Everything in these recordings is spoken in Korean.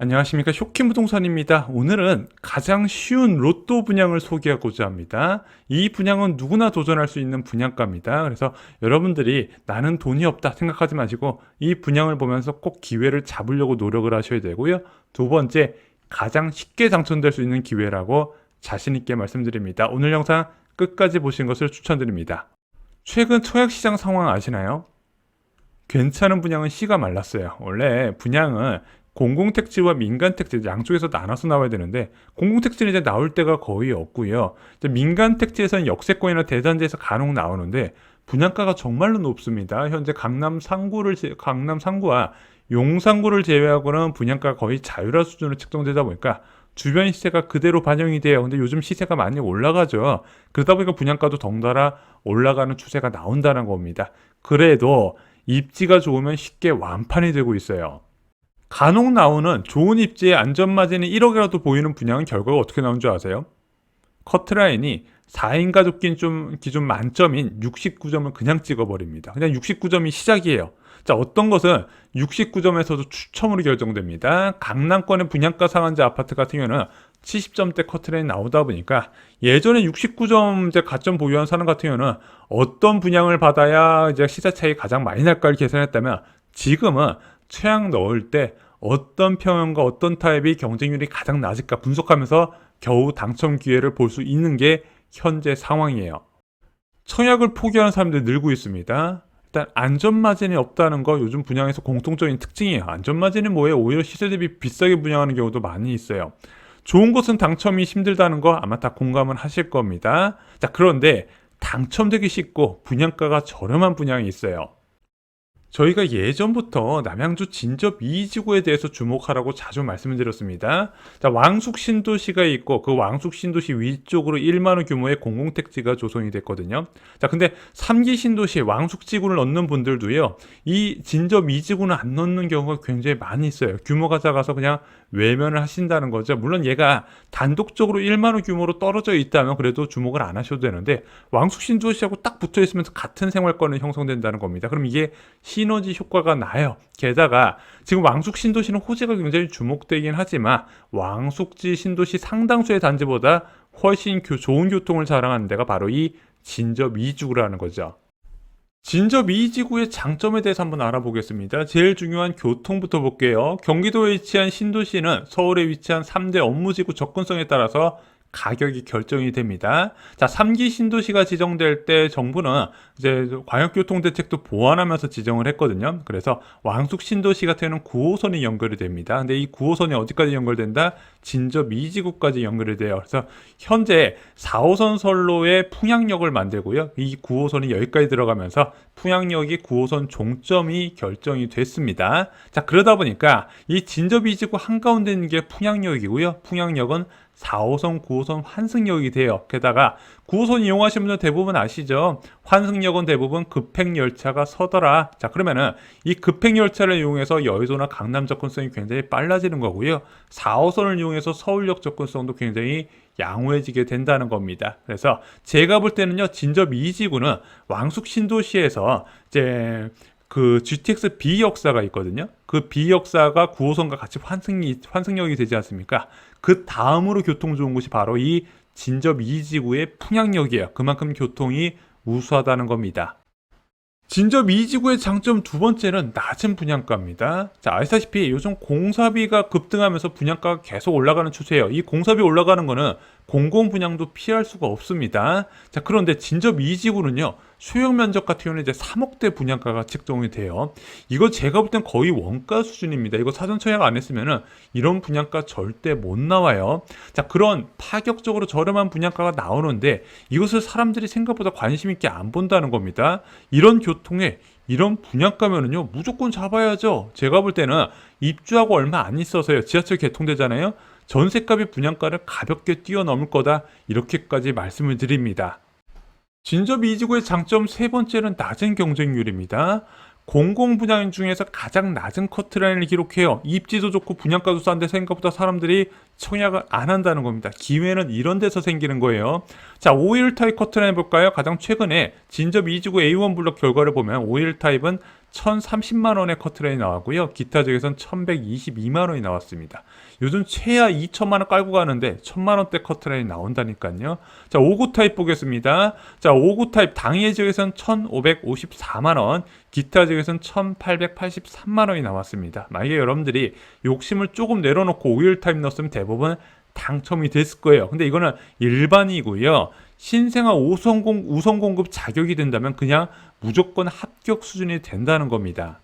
안녕하십니까. 쇼킹부동산입니다. 오늘은 가장 쉬운 로또 분양을 소개하고자 합니다. 이 분양은 누구나 도전할 수 있는 분양가입니다. 그래서 여러분들이 나는 돈이 없다 생각하지 마시고 이 분양을 보면서 꼭 기회를 잡으려고 노력을 하셔야 되고요. 두 번째, 가장 쉽게 당첨될 수 있는 기회라고 자신 있게 말씀드립니다. 오늘 영상 끝까지 보신 것을 추천드립니다. 최근 청약시장 상황 아시나요? 괜찮은 분양은 씨가 말랐어요. 원래 분양은 공공택지와 민간택지 양쪽에서 나눠서 나와야 되는데 공공택지는 이제 나올 때가 거의 없고요. 이제 민간택지에서는 역세권이나 대단지에서 간혹 나오는데 분양가가 정말로 높습니다. 현재 강남 상구와 용산구를 제외하고는 분양가가 거의 자율화 수준으로 책정되다 보니까 주변 시세가 그대로 반영이 돼요. 근데 요즘 시세가 많이 올라가죠. 그러다 보니까 분양가도 덩달아 올라가는 추세가 나온다는 겁니다. 그래도 입지가 좋으면 쉽게 완판이 되고 있어요. 간혹 나오는 좋은 입지에 안전마진이 1억이라도 보이는 분양은 결과가 어떻게 나오는 줄 아세요? 커트라인이 4인 가족 기준 만점인 69점을 그냥 찍어버립니다. 그냥 69점이 시작이에요. 자, 어떤 것은 69점에서도 추첨으로 결정됩니다. 강남권의 분양가 상한제 아파트 같은 경우는 70점대 커트라인이 나오다 보니까 예전에 69점 이제 가점 보유한 사람 같은 경우는 어떤 분양을 받아야 이제 시세 차익이 가장 많이 날까를 계산했다면 지금은 최악 넣을 때 어떤 평형과 어떤 타입이 경쟁률이 가장 낮을까 분석하면서 겨우 당첨 기회를 볼 수 있는 게 현재 상황이에요. 청약을 포기하는 사람들이 늘고 있습니다. 일단 안전마진이 없다는 거 요즘 분양에서 공통적인 특징이에요. 안전마진이 뭐예요? 오히려 시세 대비 비싸게 분양하는 경우도 많이 있어요. 좋은 것은 당첨이 힘들다는 거 아마 다 공감은 하실 겁니다. 자, 그런데 당첨되기 쉽고 분양가가 저렴한 분양이 있어요. 저희가 예전부터 남양주 진접 2지구에 대해서 주목하라고 자주 말씀을 드렸습니다. 자, 왕숙 신도시가 있고 그 왕숙 신도시 위쪽으로 1만 원 규모의 공공택지가 조성이 됐거든요. 자, 근데 3기 신도시 왕숙 지구를 넣는 분들도요. 이 진접 2지구는 안 넣는 경우가 굉장히 많이 있어요. 규모가 작아서 그냥 외면을 하신다는 거죠. 물론 얘가 단독적으로 1만 원 규모로 떨어져 있다면 그래도 주목을 안 하셔도 되는데 왕숙 신도시하고 딱 붙어 있으면서 같은 생활권이 형성된다는 겁니다. 그럼 이게 시너지 효과가 나요. 게다가 지금 왕숙 신도시는 호재가 굉장히 주목되긴 하지만 왕숙지 신도시 상당수의 단지보다 훨씬 좋은 교통을 자랑하는 데가 바로 이 진접 2지구라는 거죠. 진접 2지구의 장점에 대해서 한번 알아보겠습니다. 제일 중요한 교통부터 볼게요. 경기도에 위치한 신도시는 서울에 위치한 3대 업무지구 접근성에 따라서 가격이 결정이 됩니다. 자, 3기 신도시가 지정될 때 정부는 이제 광역교통대책도 보완하면서 지정을 했거든요. 그래서 왕숙 신도시 같은 경우는 9호선이 연결이 됩니다. 근데 이 9호선이 어디까지 연결된다? 진접 2지구까지 연결이 돼요. 그래서 현재 4호선 선로에 풍양역을 만들고요. 이 9호선이 여기까지 들어가면서 풍양역이 9호선 종점이 결정이 됐습니다. 자, 그러다 보니까 이 진접 2지구 한가운데 있는 게 풍양역이고요. 풍양역은 4호선, 9호선 환승역이 돼요. 게다가 9호선 이용하시는 분들 대부분 아시죠? 환승역은 대부분 급행열차가 서더라. 자, 그러면은 이 급행열차를 이용해서 여의도나 강남 접근성이 굉장히 빨라지는 거고요. 4호선을 이용해서 서울역 접근성도 굉장히 양호해지게 된다는 겁니다. 그래서 제가 볼 때는요, 진접 2지구는 왕숙 신도시에서 이제 그 GTX B 역사가 있거든요. 그 B 역사가 9호선과 같이 환승역이 되지 않습니까? 그 다음으로 교통 좋은 곳이 바로 이 진접 2지구의 풍양역이에요. 그만큼 교통이 우수하다는 겁니다. 진접 2지구의 장점 두 번째는 낮은 분양가입니다. 자, 아시다시피 요즘 공사비가 급등하면서 분양가가 계속 올라가는 추세예요. 이 공사비 올라가는 거는 공공 분양도 피할 수가 없습니다. 자, 그런데 진접 2지구는요. 소형 면적 같은 경우는 이제 3억대 분양가가 책정이 돼요. 이거 제가 볼 땐 거의 원가 수준입니다. 이거 사전 청약 안 했으면은 이런 분양가 절대 못 나와요. 자, 그런 파격적으로 저렴한 분양가가 나오는데 이것을 사람들이 생각보다 관심 있게 안 본다는 겁니다. 이런 교통에 이런 분양가면은요 무조건 잡아야죠. 제가 볼 때는 입주하고 얼마 안 있어서요. 지하철 개통되잖아요. 전세값이 분양가를 가볍게 뛰어넘을 거다. 이렇게까지 말씀을 드립니다. 진접 2지구의 장점 세 번째는 낮은 경쟁률입니다. 공공 분양 중에서 가장 낮은 커트라인을 기록해요. 입지도 좋고 분양가도 싼데 생각보다 사람들이 청약을 안 한다는 겁니다. 기회는 이런 데서 생기는 거예요. 자, 5일 타입 커트라인 볼까요? 가장 최근에 진접 2지구 A1 블록 결과를 보면 5일 타입은 1,030만 원의 커트라인이 나왔고요. 기타 지역에선 1,122만 원이 나왔습니다. 요즘 최하 2천만 원 깔고 가는데 1,000만 원대 커트라인이 나온다니까요. 자, 5구 타입 보겠습니다. 자, 5구 타입 당일 지역에선 1,554만 원, 기타 지역에선 1,883만 원이 나왔습니다. 만약에 여러분들이 욕심을 조금 내려놓고 5일 타입 넣었으면 대부분 당첨이 됐을 거예요. 근데 이거는 일반이고요. 신생아 우선 공급 자격이 된다면 그냥 무조건 합격 수준이 된다는 겁니다.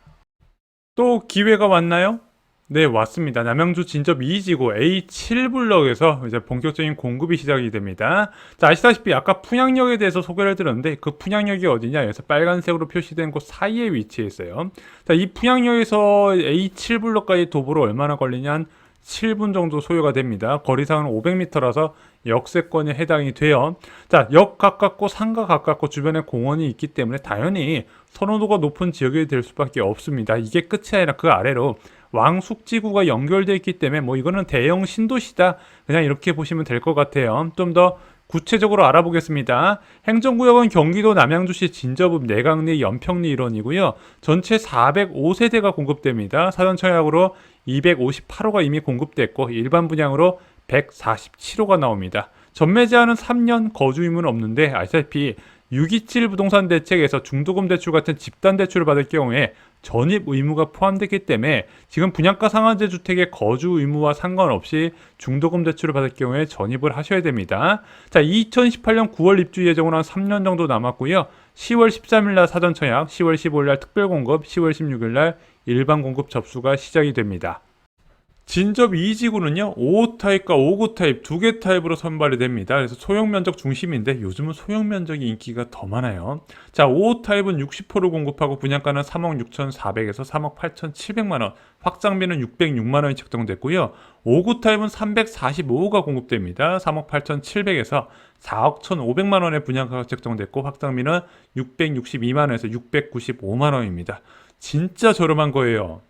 또 기회가 왔나요? 네, 왔습니다. 남양주 진접 2지구 A7블럭에서 이제 본격적인 공급이 시작이 됩니다. 자, 아시다시피 아까 풍양역에 대해서 소개를 해드렸는데 그 풍양역이 어디냐? 여기서 빨간색으로 표시된 곳 사이에 위치해 있어요. 자, 이 풍양역에서 A7블럭까지 도보로 얼마나 걸리냐? 한 7분 정도 소요가 됩니다. 거리상은 500m라서 역세권에 해당이 돼요. 자, 역 가깝고 상가 가깝고 주변에 공원이 있기 때문에 당연히 선호도가 높은 지역이 될 수밖에 없습니다. 이게 끝이 아니라 그 아래로 왕숙지구가 연결되어 있기 때문에 뭐 이거는 대형 신도시다. 그냥 이렇게 보시면 될 것 같아요. 좀 더 구체적으로 알아보겠습니다. 행정구역은 경기도 남양주시 진저읍 내강리 연평리 일원이고요. 전체 405세대가 공급됩니다. 사전청약으로 258호가 이미 공급됐고 일반 분양으로 147호가 나옵니다. 전매 제한은 3년, 거주 의무는 없는데 아시다시피 627 부동산 대책에서 중도금 대출 같은 집단 대출을 받을 경우에 전입 의무가 포함되기 때문에 지금 분양가 상한제 주택의 거주 의무와 상관없이 중도금 대출을 받을 경우에 전입을 하셔야 됩니다. 자, 2018년 9월 입주 예정으로 한 3년 정도 남았고요. 10월 13일 날 사전 청약, 10월 15일 날 특별 공급, 10월 16일 날 일반 공급 접수가 시작이 됩니다. 진접 2지구는요 5호 타입과 5구 타입 두 개 타입으로 선발이 됩니다. 그래서 소형 면적 중심인데 요즘은 소형 면적이 인기가 더 많아요. 자, 5호 타입은 60호를 공급하고 분양가는 3억 6,400에서 3억 8,700만 원, 확장비는 606만 원이 책정됐고요. 5구 타입은 345호가 공급됩니다. 3억 8,700에서 4억 1,500만 원의 분양가가 책정됐고 확장비는 662만 원에서 695만 원입니다. 진짜 저렴한 거예요.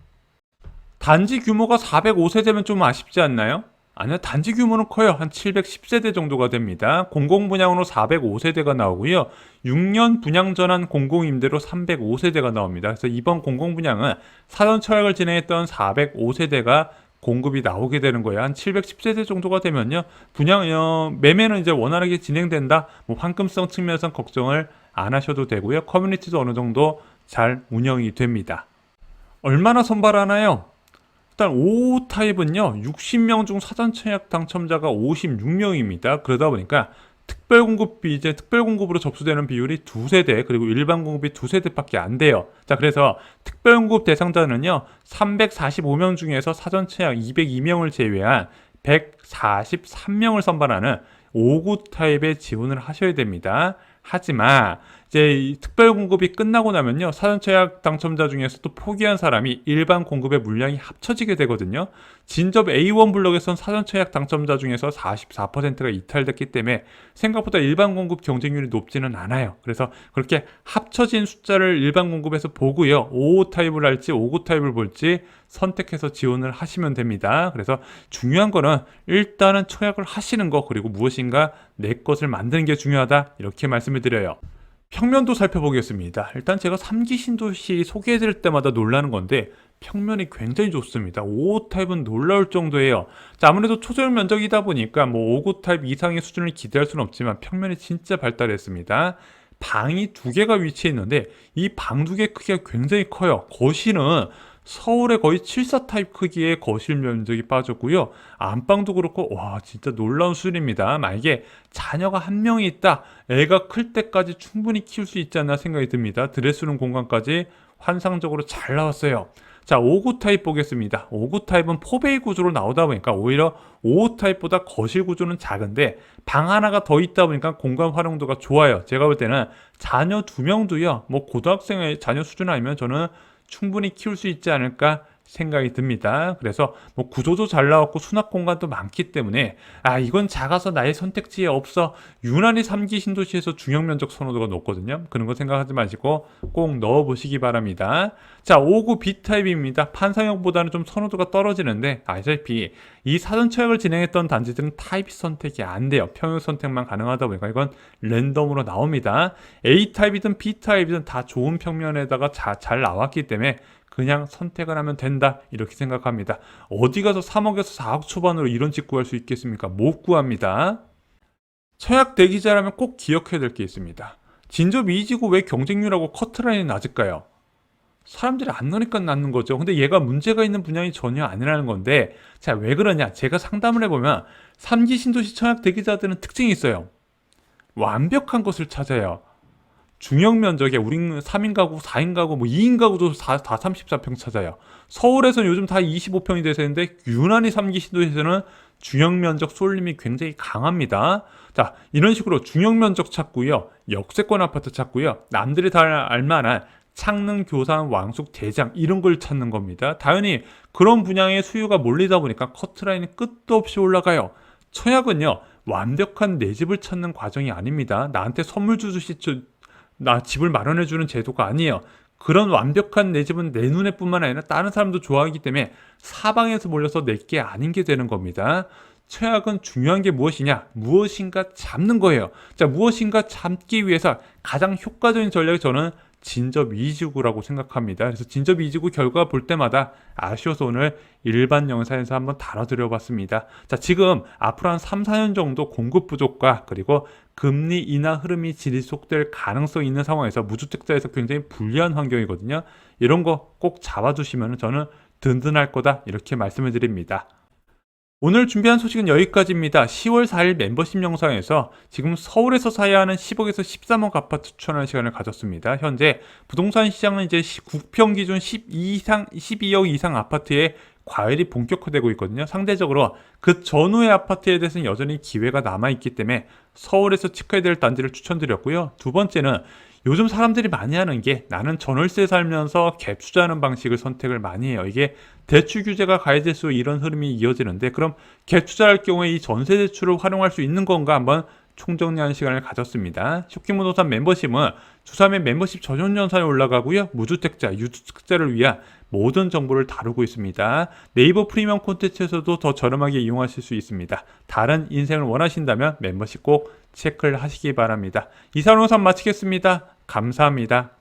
단지 규모가 405세대면 좀 아쉽지 않나요? 아니요, 단지 규모는 커요. 한 710세대 정도가 됩니다. 공공분양으로 405세대가 나오고요. 6년 분양 전환 공공임대로 305세대가 나옵니다. 그래서 이번 공공분양은 사전 청약을 진행했던 405세대가 공급이 나오게 되는 거예요. 한 710세대 정도가 되면요. 매매는 이제 원활하게 진행된다. 뭐 환금성 측면에선 걱정을 안 하셔도 되고요. 커뮤니티도 어느 정도 잘 운영이 됩니다. 얼마나 선발하나요? 일단 5 타입은요 60명 중 사전 청약 당첨자가 56명입니다. 그러다 보니까 특별 공급으로 접수되는 비율이 2세대 그리고 일반 공급이 2세대밖에 안 돼요. 자, 그래서 특별 공급 대상자는요 345명 중에서 사전 청약 202명을 제외한 143명을 선발하는 5구 타입에 지원을 하셔야 됩니다. 하지만 이제 이 특별 공급이 끝나고 나면요 사전 청약 당첨자 중에서 또 포기한 사람이 일반 공급의 물량이 합쳐지게 되거든요. 진접 A1 블록에선 사전 청약 당첨자 중에서 44%가 이탈됐기 때문에 생각보다 일반 공급 경쟁률이 높지는 않아요. 그래서 그렇게 합쳐진 숫자를 일반 공급에서 보고요 5 타입을 할지 5구 타입을 볼지 선택해서 지원을 하시면 됩니다. 그래서 중요한 거는 일단은 청약을 하시는 거 그리고 무엇인가 내 것을 만드는 게 중요하다 이렇게 말씀을 드려요. 평면도 살펴보겠습니다. 일단 제가 3기 신도시 소개해드릴 때마다 놀라는 건데 평면이 굉장히 좋습니다. 5호 타입은 놀라울 정도예요. 자, 아무래도 초소형 면적이다 보니까 뭐 5호 타입 이상의 수준을 기대할 수는 없지만 평면이 진짜 발달했습니다. 방이 두 개가 위치해 있는데 이 방 두 개 크기가 굉장히 커요. 거실은 서울의 거의 7사 타입 크기의 거실 면적이 빠졌고요. 안방도 그렇고 와 진짜 놀라운 수준입니다. 만약에 자녀가 한 명이 있다. 애가 클 때까지 충분히 키울 수 있지 않나 생각이 듭니다. 드레스룸 공간까지 환상적으로 잘 나왔어요. 자, 5구 타입 보겠습니다. 5구 타입은 포베이 구조로 나오다 보니까 오히려 5호 타입보다 거실 구조는 작은데 방 하나가 더 있다 보니까 공간 활용도가 좋아요. 제가 볼 때는 자녀 2명도요. 뭐 고등학생의 자녀 수준 아니면 저는 충분히 키울 수 있지 않을까 생각이 듭니다. 그래서 뭐 구조도 잘 나왔고 수납 공간도 많기 때문에 이건 작아서 나의 선택지에 없어. 유난히 3기 신도시에서 중형 면적 선호도가 높거든요. 그런 거 생각하지 마시고 꼭 넣어 보시기 바랍니다. 자, 59 B타입입니다. 판상형보다는 좀 선호도가 떨어지는데 아시다시피 이 사전 처약을 진행했던 단지들은 타입 선택이 안 돼요. 평형 선택만 가능하다 보니까 이건 랜덤으로 나옵니다. A타입이든 B타입이든 다 좋은 평면에다가 잘 나왔기 때문에 그냥 선택을 하면 된다 이렇게 생각합니다. 어디 가서 3억에서 4억 초반으로 이런 집 구할 수 있겠습니까? 못 구합니다. 청약 대기자라면 꼭 기억해야 될 게 있습니다. 진접 이지구 왜 경쟁률하고 커트라인이 낮을까요? 사람들이 안 넣으니까 낳는 거죠. 근데 얘가 문제가 있는 분양이 전혀 아니라는 건데, 자, 왜 그러냐? 제가 상담을 해보면 3기 신도시 청약 대기자들은 특징이 있어요. 완벽한 것을 찾아요. 중형 면적에 우린 3인 가구, 4인 가구, 뭐 2인 가구도 다 34평 찾아요. 서울에서는 요즘 다 25평이 되는데 유난히 3기 신도시에서는 중형 면적 쏠림이 굉장히 강합니다. 자, 이런 식으로 중형 면적 찾고요. 역세권 아파트 찾고요. 남들이 다 알만한 창릉, 교산, 왕숙, 대장 이런 걸 찾는 겁니다. 당연히 그런 분양의 수요가 몰리다 보니까 커트라인이 끝도 없이 올라가요. 청약은요. 완벽한 내 집을 찾는 과정이 아닙니다. 나한테 선물 주듯이 나 집을 마련해주는 제도가 아니에요. 그런 완벽한 내 집은 내 눈에 뿐만 아니라 다른 사람도 좋아하기 때문에 사방에서 몰려서 내게 아닌 게 되는 겁니다. 최악은 중요한 게 무엇이냐? 무엇인가 잡는 거예요. 자, 무엇인가 잡기 위해서 가장 효과적인 전략이 저는 진접 이지구라고 생각합니다. 그래서 진접 이지구 결과 볼 때마다 아쉬워서 오늘 일반 영상에서 한번 다뤄드려 봤습니다. 자, 지금 앞으로 한 3, 4년 정도 공급 부족과 그리고 금리 인하 흐름이 지속될 가능성이 있는 상황에서 무주택자에서 굉장히 불리한 환경이거든요. 이런 거 꼭 잡아두시면 저는 든든할 거다 이렇게 말씀을 드립니다. 오늘 준비한 소식은 여기까지입니다. 10월 4일 멤버십 영상에서 지금 서울에서 사야 하는 10억에서 13억 아파트 추천하는 시간을 가졌습니다. 현재 부동산 시장은 이제 9평 기준 12억 이상 아파트에 과열이 본격화되고 있거든요. 상대적으로 그 전후의 아파트에 대해서는 여전히 기회가 남아있기 때문에 서울에서 체크해야 될 단지를 추천드렸고요. 두 번째는 요즘 사람들이 많이 하는 게 나는 전월세 살면서 갭 투자하는 방식을 선택을 많이 해요. 이게 대출 규제가 가해질수록 이런 흐름이 이어지는데 그럼 갭 투자할 경우에 이 전세 대출을 활용할 수 있는 건가 한번 총정리하는 시간을 가졌습니다. 쇼킹부동산 멤버십은 주3회 멤버십 전용 연산에 올라가고요. 무주택자, 유주택자를 위한 모든 정보를 다루고 있습니다. 네이버 프리미엄 콘텐츠에서도 더 저렴하게 이용하실 수 있습니다. 다른 인생을 원하신다면 멤버십 꼭 체크를 하시기 바랍니다. 이상 영상 마치겠습니다. 감사합니다.